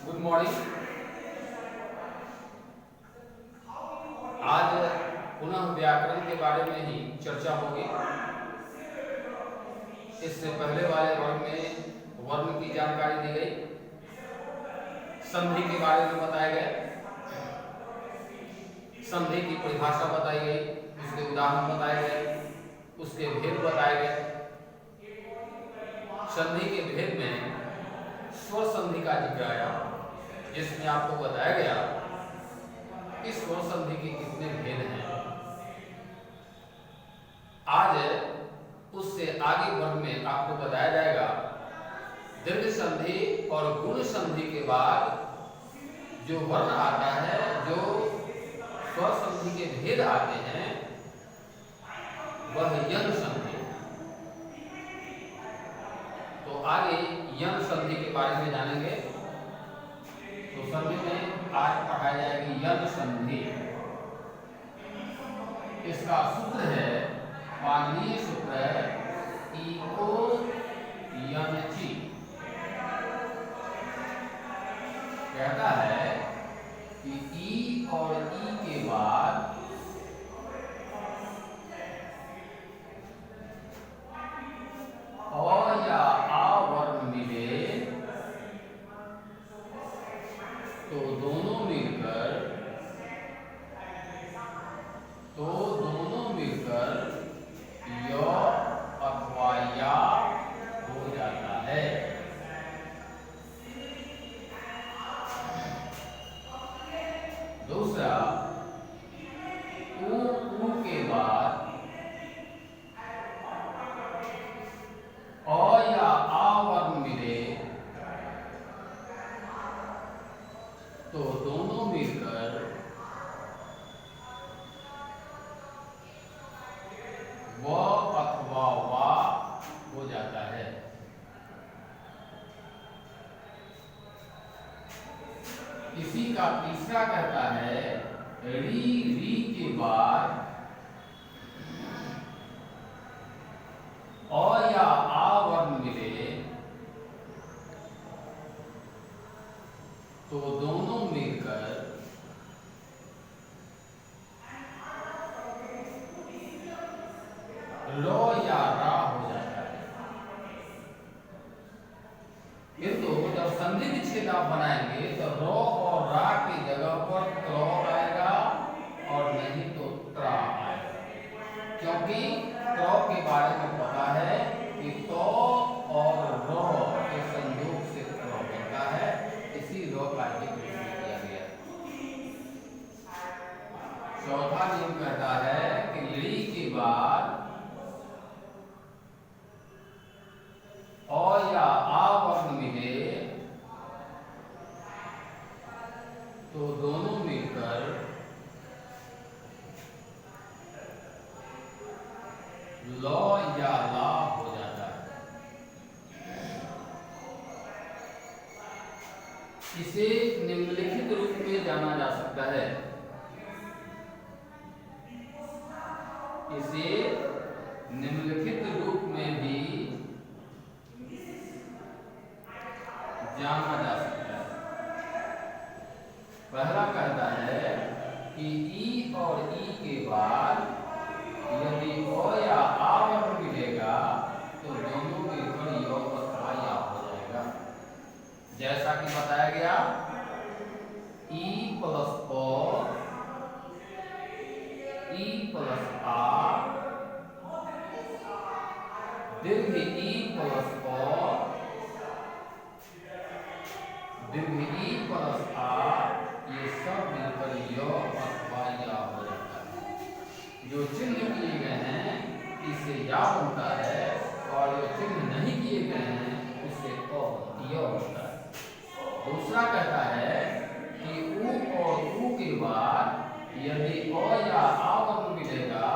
Good morning. आज पुनः व्याकरण के बारे में ही चर्चा होगी। इससे पहले वाले वर्ग में वर्ण की जानकारी दी गई, संधि के बारे में बताया गया, संधि की परिभाषा बताई गई, उसके उदाहरण बताए गए, उसके भेद बताए गए। संधि के भेद में स्वर संधि का जिक्र आया, जिसमें आपको बताया गया कि स्वर संधि के कितने भेद हैं। आज उससे आगे वर्ग में आपको बताया जाएगा दीर्घ संधि और गुण संधि के बाद जो वर्ण आता है, जो स्वर संधि के भेद आते हैं, वह यंग संधि। तो आगे यंग संधि के बारे में जानेंगे। तो संधि में आज पढ़ाई जाएगी यंग संधि। इसका सूत्र है पाणिनीय सूत्र इको यंची। कहता है कि ई और ई के बाद अ या आ वर्ण मिले तो दोनों मिलकर य अथवा या हो जाता है। दूसरा, ऊ के बाद अ या आ वर्ण मिले तो दोनों मिलकर व अथवा वा हो जाता है। इसी का तीसरा कहता है री के बाद अ या आ वर्ण मिले तो दोनों मिलकर रो या रा हो जाता है। किंतु जब संधि विच्छेद आप बनाएंगे तो रो और रा की जगह पर त्र आएगा और नहीं तो त्रा आएगा, क्योंकि त्र के बारे में पता है कि तो और रो के संयोग से त्र बनता है। इसी रो का जिक्र किया गया। चौथा नियम कहता है कि ली के बाद अ या आ वर्ण मिले तो दोनों मिलकर ल या ला हो जाता है। इसे निम्नलिखित रूप में जाना जा सकता है। इसे निम्नलिखित रूप में भी जाना जा सकता है। पहला कहता है कि ई और ई के बाद यदि अ या आ वर्ण मिलेगा तो दोनों मिलकर य अथवा या हो जाएगा। जैसा कि बताया गया ई प्लस अ, ई प्लस आ, दीर्घ ई प्लस अ, दीर्घ ई प्लस आ, ये सब मिलकर य अथवा या हो जाता है। जो चिन्ह किए गए हैं इससे या बनता है और जो चिन्ह नहीं किए गए हैं उससे य बनता है। दूसरा कहता है कि ऊ और ऊ के बाद यदि अ या आ वर्ण मिलेगा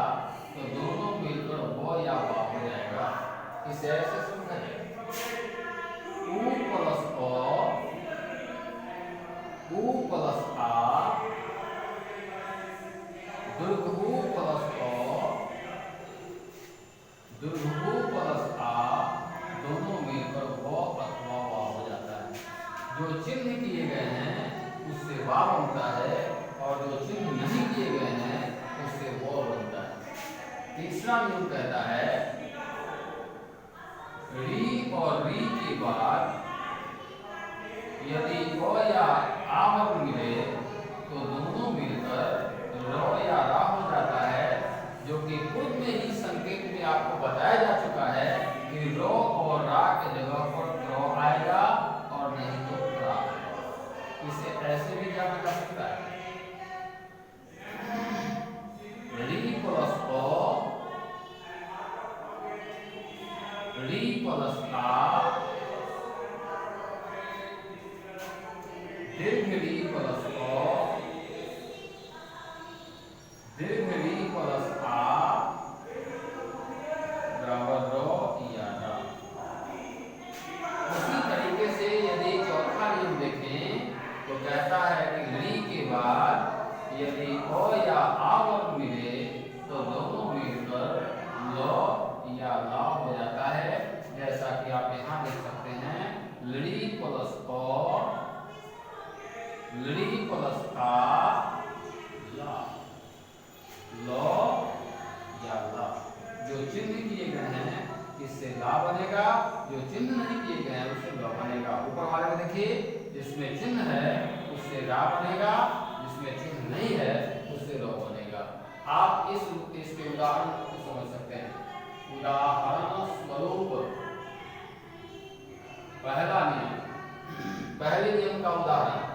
तो दोनों मिलकर व या वा हो जाएगा। इसे ऐसे समझें, ऊ प्लस अ, ऊ प्लस आ, दीर्घ ऊ प्लस अ, दीर्घ ऊ प्लस आ, दोनों मिलकर व अथवा वा हो जाता है। जो चिन्ह किए गए हैं उससे वा बनता है और जो चिन्ह नहीं किए गए हैं उससे वो बनता है। तीसरा नियम कहता है री और री के बाद यदि ओ या आ वर्ण मिले तो दोनों मिलकर रो या रा हो जाता है, जो कि पूर्व में ही संकेत में आपको बताया जा चुका है कि रो और रा के जगह पर रो आएगा और नहीं तो रा। इसे ऐसे भी जाना जा सकता है री प्लस ओ री प्लस आ दीर्घ री प्लस ओ दीर्घ री प्लस आ बराबर रो या रा। उसी तरीके से यदि चौथा नियम देखें तो कहता है कि री के बाद यदि ओ या आ वर्ण मिले तो दोनों मिलकर लो या ला हो जाता है, जैसा कि आप यहाँ देख सकते हैं ली प्लस ओ ली प्लस आ ला लो या ला। जो चिन्ह किए गए हैं इससे ला बनेगा, जो चिन्ह नहीं किए गए हैं उससे ला बनेगा। ऊपर वाले में देखिए जिसमें चिन्ह है उससे ला बनेगा, जिसमें चिन्ह नहीं है उससे लो बनेगा। आप इसके उदाहरण को समझ सकते हैं। उदाहरण स्वरूप पहला नियम, पहले नियम का उदाहरण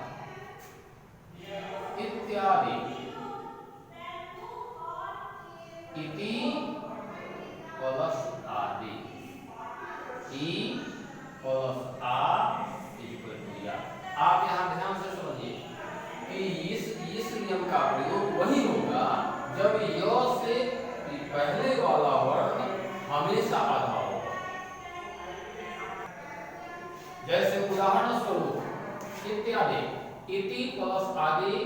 इत्यादि इति प्लस आदि ई प्लस आ इक्वल टू या। आप यहाँ ध्यान से समझिए कि इस नियम का प्रयोग वही होगा जब य से पहले वाला वर्ण हमेशा आधा होगा। जैसे उदाहरण स्वरूप इत्यादि इति प्लस आदि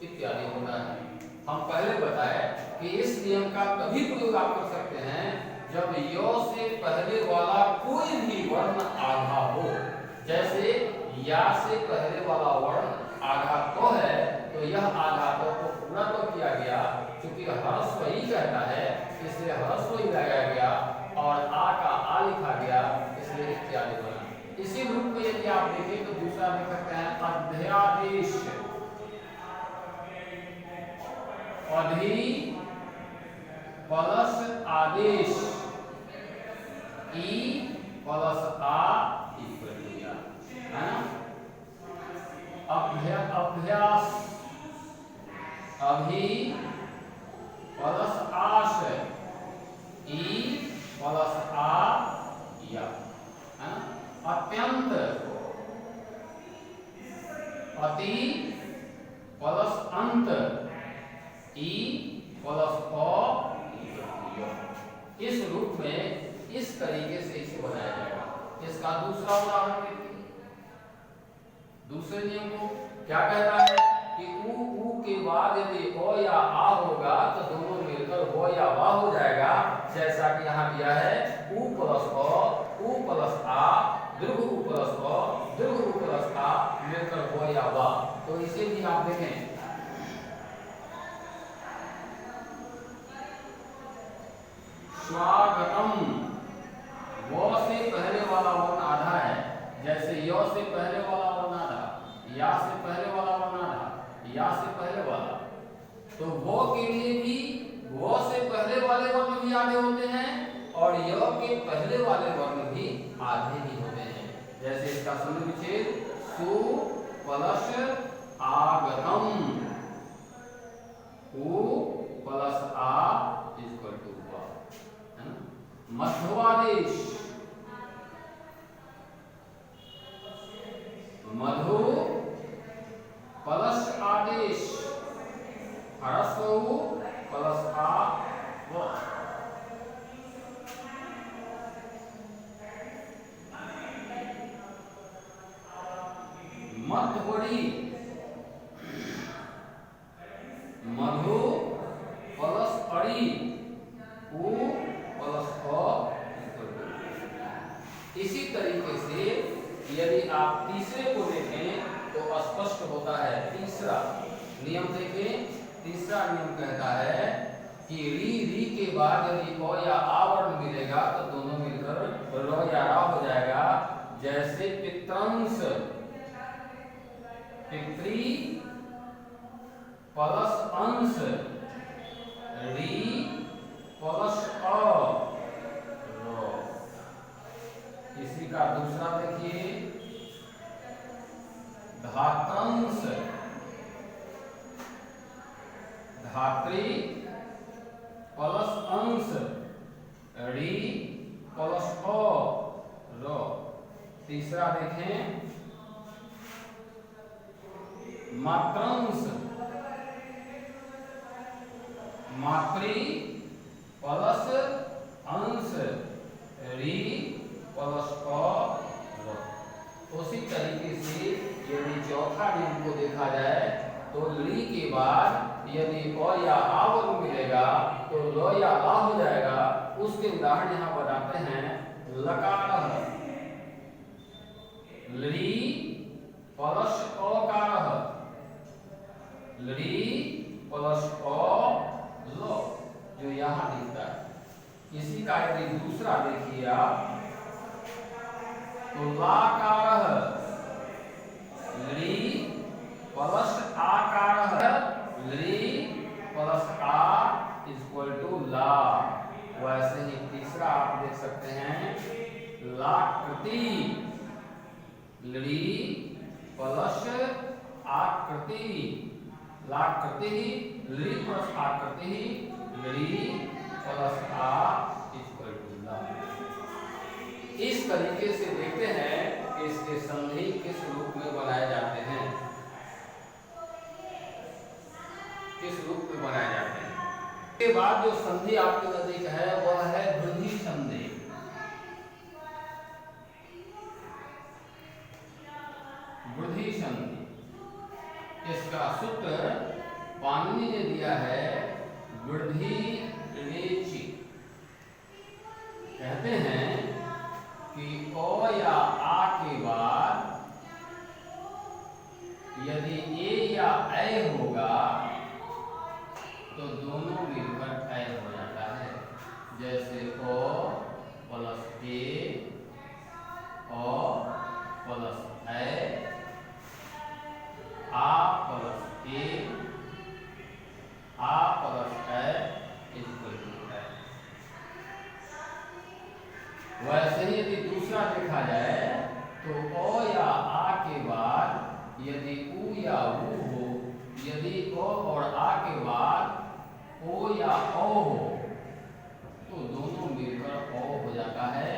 इत्यादि होता है। हम पहले बताए कि इस नियम का तभी प्रयोग आप कर सकते हैं जब य से पहले वाला कोई भी वर्ण आधा हो। जैसे या से पहले वाला वर्ण आधा तो है तो यह आधा तो को पूरा तो किया गया, क्योंकि ह्रस्व ही कहता है इसलिए ह्रस्व ही लगाया गया और आ का आ लिखा गया इसलिए इत्यादि बना। इसी रूप में यदि आप देखें तो दूसरा लिख सकते हैं अध्यादेश अधि प्लस आदेश ई प्लस आ इक्वल टू या, है ना। अभ्यास अभि प्लस आश ई प्लस आ या, है ना। अत्यंत अति प्लस अंत ई प्लस अ। इस रूप में इस तरीके से इसे बनाया जाएगा। इसका दूसरा उदाहरण देखिए। दूसरे नियम को क्या कहता है कि ऊ के बाद यदि ओ या आ होगा तो दोनों मिलकर हो या वा हो जाएगा, जैसा कि यहाँ दिया है ऊ प्लस आ दीर्घ ऊ प्लस अ दीर्घ ऊ प्लस आ मिलकर हो या वा। तो इसे भी आप देखें स्वागतम वो से पहले वाला वर्ण आधा है, जैसे य से पहले वाला वर्ण आधा, या से पहले वाला वर्ण आधा, या से पहले वाला, तो वो के लिए भी वो से पहले वाले वर्ण भी आधे होते हैं और य के पहले वाले वर्ण भी आधे ही होते हैं। जैसे इसका संधि विच्छेद सु प्लस आगतम उ प्लस आ इक्वल टू है ना। मध्वादेश मधु प्लस आदेश ह्रस्व प्लस आ व। मध्यवरी मधु प्लस अड़ी उ प्लस अ। इसी तरीके से यदि आप तीसरे को स्पष्ट होता है। तीसरा नियम देखें, तीसरा नियम कहता है कि री के बाद यदि ओ या आवरण मिलेगा तो दोनों मिलकर रो या रा हो जाएगा। जैसे पितृंश, पितृ प्लस अंश, री प्लस अ, रो। इसी का दूसरा देखिए, धातृंश, धात्री प्लस अंश, री प्लस अ, रो। तीसरा देखें, मात्रंश, मातृ प्लस अंश, री प्लस अ, रो। उसी तरीके से यदि चौथा नियम को देखा जाए तो ली के बाद यदि अ या आवरण मिलेगा तो ल या ला हो जाएगा। उसके उदाहरण यहाँ बताते हैं। लकार, ली प्लस अकार, ली प्लस अ, लो, जो यहाँ दिखता है। इसी का यदि दूसरा देखिए आप, तो लाकार, ली प्लस आकार, ली प्लस आ इक्वल टू ला। वैसे ही तीसरा आप देख सकते हैं, लाकृति, ली प्लस आकृति, लाकृति, ली प्लस आकृति, ली प्लस आ इक्वल टू ला। इस तरीके से देखते हैं कि इसके संधि किस रूप में बनाए जाते हैं, किस रूप में बनाए जाते हैं। इसके बाद जो संधि आपके नजदीक है वह है वृद्धि संधि। वृद्धि संधि, इसका सूत्र पाणिनि ने दिया है, वृद्धि रेचि। कहते हैं कि ओ या आ के बाद यदि ए या ऐ होगा तो दोनों मिलकर ऐ हो जाता है। जैसे ओ प्लस ए, ओ प्लस ऐ, आ प्लस ए, आ प्लस ऐ इक्वल टू ऐ। वैसे ही यदि दूसरा देखा जाए तो ओ या आ के बाद यदि उ या उ हो, यदि ओ और आ के बाद ओ या ओ हो तो दोनों मिलकर ओ हो जाता है।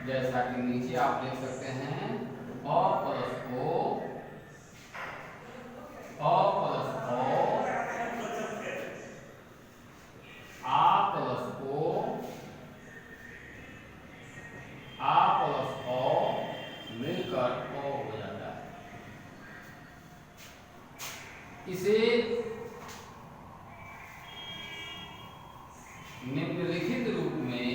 जैसा कि नीचे आप देख सकते हैं, अ प्लस ओ, अ प्लस ओ, आ प्लस ओ, आ प्लस ओ मिलकर ओ हो जाता है। इसे निम्नलिखित रूप में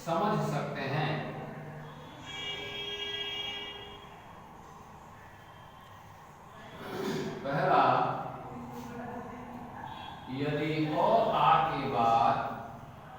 समझ सकते